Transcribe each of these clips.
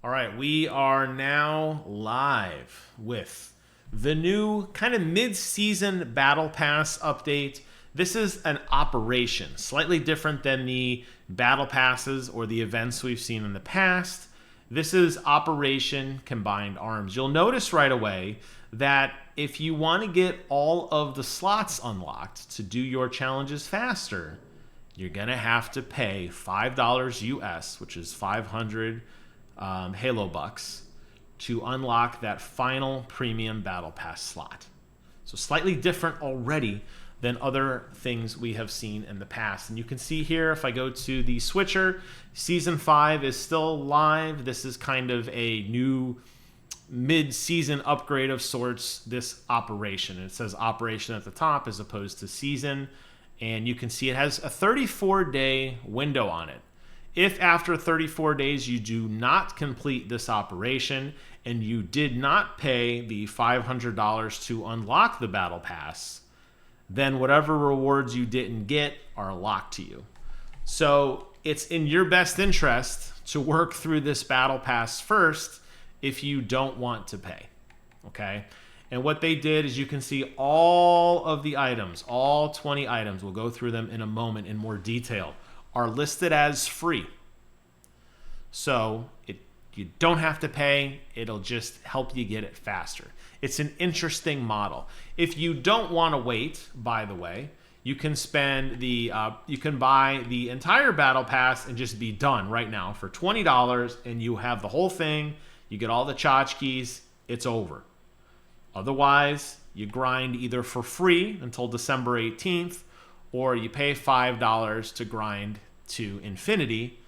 All right, we are now live with the new kind of mid-season Battle Pass update. This is an operation, slightly different than the Battle Passes or the events we've seen in the past. This is Operation Combined Arms. You'll notice right away that if you want to get all of the slots unlocked to do your challenges faster, you're going to have to pay $5 US, which is 500 Halo Bucks, to unlock that final premium Battle Pass slot. So slightly different already than other things we have seen in the past. And you can see here, if I go to the switcher, Season 5 is still live. This is kind of a new mid-season upgrade of sorts, this operation. It says operation at the top as opposed to season. And you can see it has a 34-day window on it. If after 34 days you do not complete this operation and you did not pay the $500 to unlock the Battle Pass, then whatever rewards you didn't get are locked to you. So it's in your best interest to work through this Battle Pass first if you don't want to pay, okay? And what they did is you can see all of the items, all 20 items, we'll go through them in a moment in more detail, are listed as free. So you don't have to pay, it'll just help you get it faster. It's an interesting model. If you don't want to wait, by the way, you can you can buy the entire Battle Pass and just be done right now for $20, and you have the whole thing, you get all the tchotchkes, it's over. Otherwise, you grind either for free until December 18th, or you pay $5 to grind to infinity,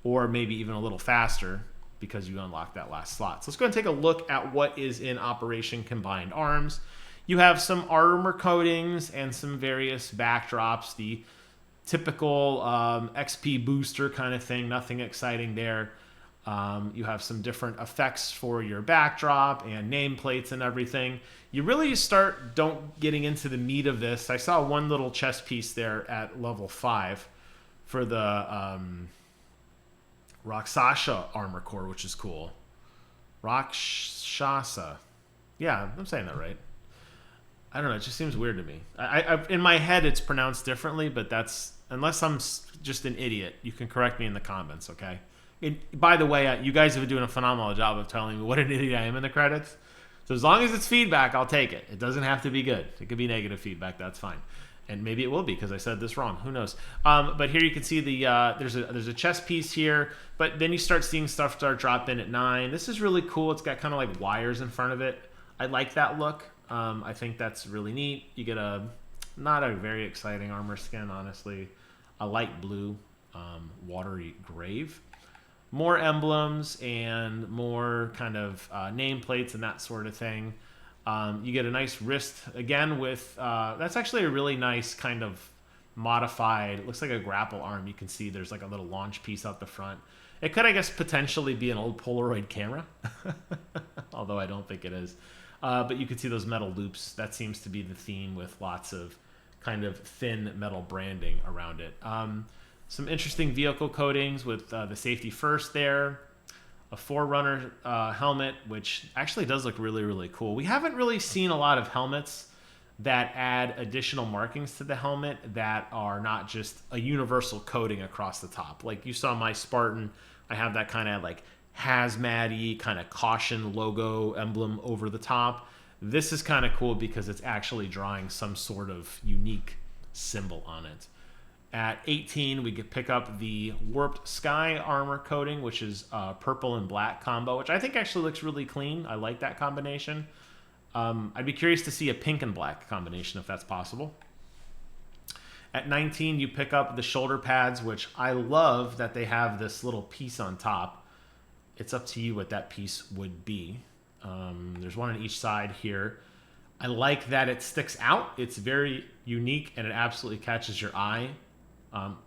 or maybe even a little faster because you unlock that last slot. So let's go ahead and take a look at what is in Operation Combined Arms. You have some armor coatings and some various backdrops, the typical XP booster kind of thing, nothing exciting there. You have some different effects for your backdrop and nameplates and everything. You really don't getting into the meat of this. I saw one little chess piece there at level 5 for the Rakshasa armor core, which is cool. Rakshasa. Yeah, I'm saying that right. I don't know. It just seems weird to me. In my head, it's pronounced differently, but unless I'm just an idiot, you can correct me in the comments, okay? And by the way, you guys have been doing a phenomenal job of telling me what an idiot I am in the credits. So as long as it's feedback, I'll take it. It doesn't have to be good. It could be negative feedback. That's fine. And maybe it will be because I said this wrong. Who knows? But here you can see there's a chess piece here. But then you start seeing stuff start drop in at 9. This is really cool. It's got kind of like wires in front of it. I like that look. I think that's really neat. You get not a very exciting armor skin, honestly. A light blue, watery grave. More emblems and more kind of nameplates and that sort of thing. You get a nice wrist again with that's actually a really nice kind of modified, it looks like a grapple arm. You can see there's like a little launch piece out the front. It could, I guess, potentially be an old Polaroid camera, although I don't think it is. But you can see those metal loops. That seems to be the theme with lots of kind of thin metal branding around it. Some interesting vehicle coatings with the safety first there. A Forerunner helmet, which actually does look really, really cool. We haven't really seen a lot of helmets that add additional markings to the helmet that are not just a universal coating across the top. Like you saw my Spartan, I have that kind of like hazmat-y kind of caution logo emblem over the top. This is kind of cool because it's actually drawing some sort of unique symbol on it. At 18, we could pick up the Warped Sky armor coating, which is purple and black combo, which I think actually looks really clean. I like that combination. I'd be curious to see a pink and black combination if that's possible. At 19, you pick up the shoulder pads, which I love that they have this little piece on top. It's up to you what that piece would be. There's one on each side here. I like that it sticks out. It's very unique, and it absolutely catches your eye.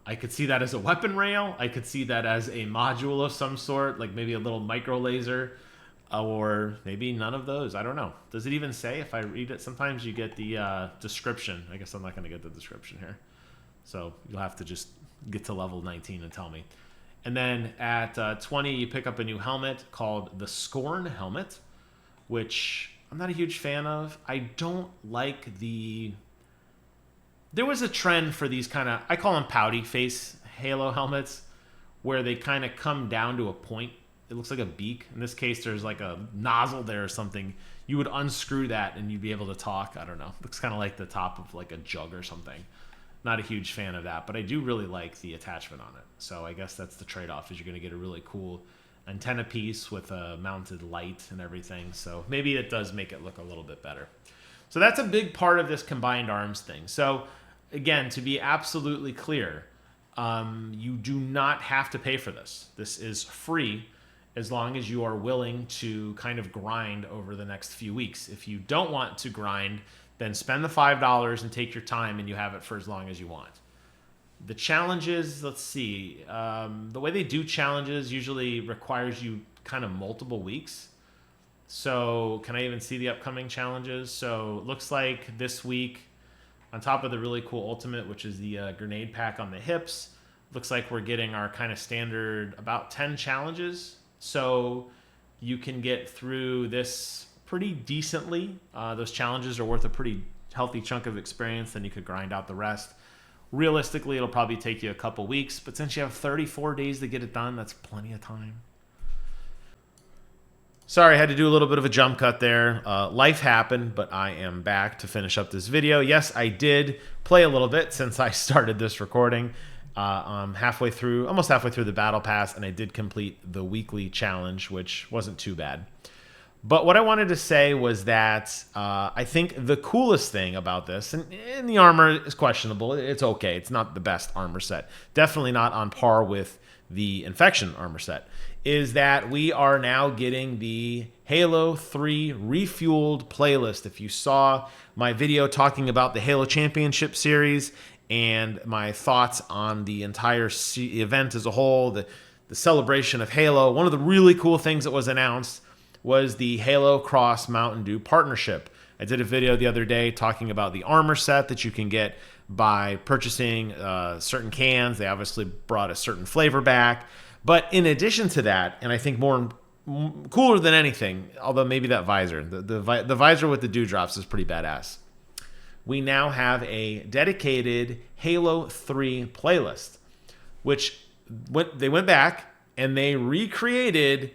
I could see that as a weapon rail. I could see that as a module of some sort, like maybe a little micro laser, or maybe none of those. I don't know. Does it even say if I read it? Sometimes you get the description. I guess I'm not going to get the description here. So you'll have to just get to level 19 and tell me. And then at 20, you pick up a new helmet called the Scorn helmet, which I'm not a huge fan of. I don't like the... There was a trend for these kind of, I call them pouty face Halo helmets, where they kind of come down to a point. It looks like a beak. In this case, there's like a nozzle there or something. You would unscrew that and you'd be able to talk. I don't know. Looks kind of like the top of like a jug or something. Not a huge fan of that, but I do really like the attachment on it. So I guess that's the trade-off, is you're going to get a really cool antenna piece with a mounted light and everything. So maybe it does make it look a little bit better. So that's a big part of this combined arms thing. So again, to be absolutely clear, you do not have to pay for this. This is free as long as you are willing to kind of grind over the next few weeks. If you don't want to grind, then spend the $5 and take your time, and you have it for as long as you want. The challenges, let's see. The way they do challenges usually requires you kind of multiple weeks. So can I even see the upcoming challenges? So it looks like this week, on top of the really cool ultimate, which is the grenade pack on the hips, looks like we're getting our kind of standard about 10 challenges. So you can get through this pretty decently. Those challenges are worth a pretty healthy chunk of experience. Then you could grind out the rest. Realistically, it'll probably take you a couple weeks, but since you have 34 days to get it done, that's plenty of time. Sorry, I had to do a little bit of a jump cut there. Life happened, but I am back to finish up this video. Yes, I did play a little bit since I started this recording. I'm halfway through, almost halfway through the Battle Pass, and I did complete the weekly challenge, which wasn't too bad. But what I wanted to say was that I think the coolest thing about this, and the armor is questionable. It's okay. It's not the best armor set. Definitely not on par with the Infection armor set, is that we are now getting the Halo 3 Refueled playlist. If you saw my video talking about the Halo Championship series and my thoughts on the entire event as a whole, the celebration of Halo, one of the really cool things that was announced was the Halo Cross Mountain Dew partnership. I did a video the other day talking about the armor set that you can get by purchasing certain cans. They obviously brought a certain flavor back. But in addition to that, and I think more cooler than anything, although maybe that visor, the visor with the dewdrops is pretty badass. We now have a dedicated Halo 3 playlist, which they went back and they recreated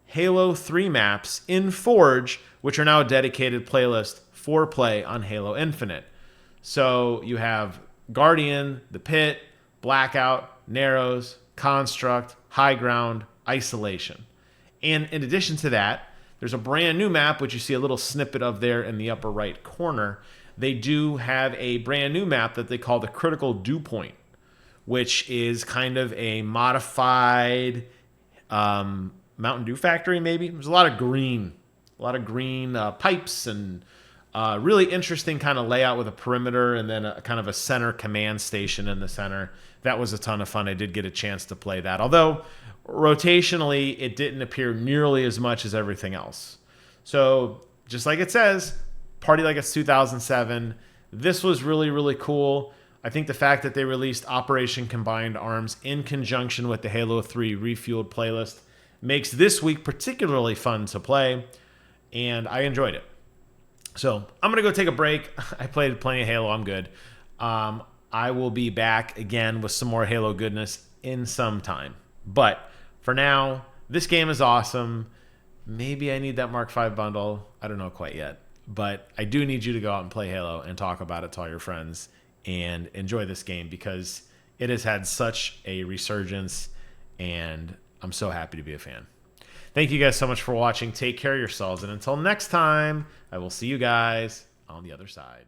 Halo 3 maps in Forge, which are now a dedicated playlist for play on Halo Infinite. So you have Guardian, The Pit, Blackout, Narrows, Construct, High Ground, Isolation. And in addition to that, there's a brand new map, which you see a little snippet of there in the upper right corner. They do have a brand new map that they call the Critical Dew Point, which is kind of a modified Mountain Dew factory, maybe. There's a lot of green pipes and really interesting kind of layout with a perimeter and then a kind of a center command station in the center. That was a ton of fun. I did get a chance to play that. Although rotationally, it didn't appear nearly as much as everything else. So just like it says, party like it's 2007. This was really, really cool. I think the fact that they released Operation Combined Arms in conjunction with the Halo 3 Refueled playlist makes this week particularly fun to play, and I enjoyed it. So I'm going to go take a break. I played plenty of Halo. I'm good. I will be back again with some more Halo goodness in some time. But for now, this game is awesome. Maybe I need that Mark V bundle. I don't know quite yet. But I do need you to go out and play Halo and talk about it to all your friends and enjoy this game because it has had such a resurgence, and I'm so happy to be a fan. Thank you guys so much for watching. Take care of yourselves. And until next time, I will see you guys on the other side.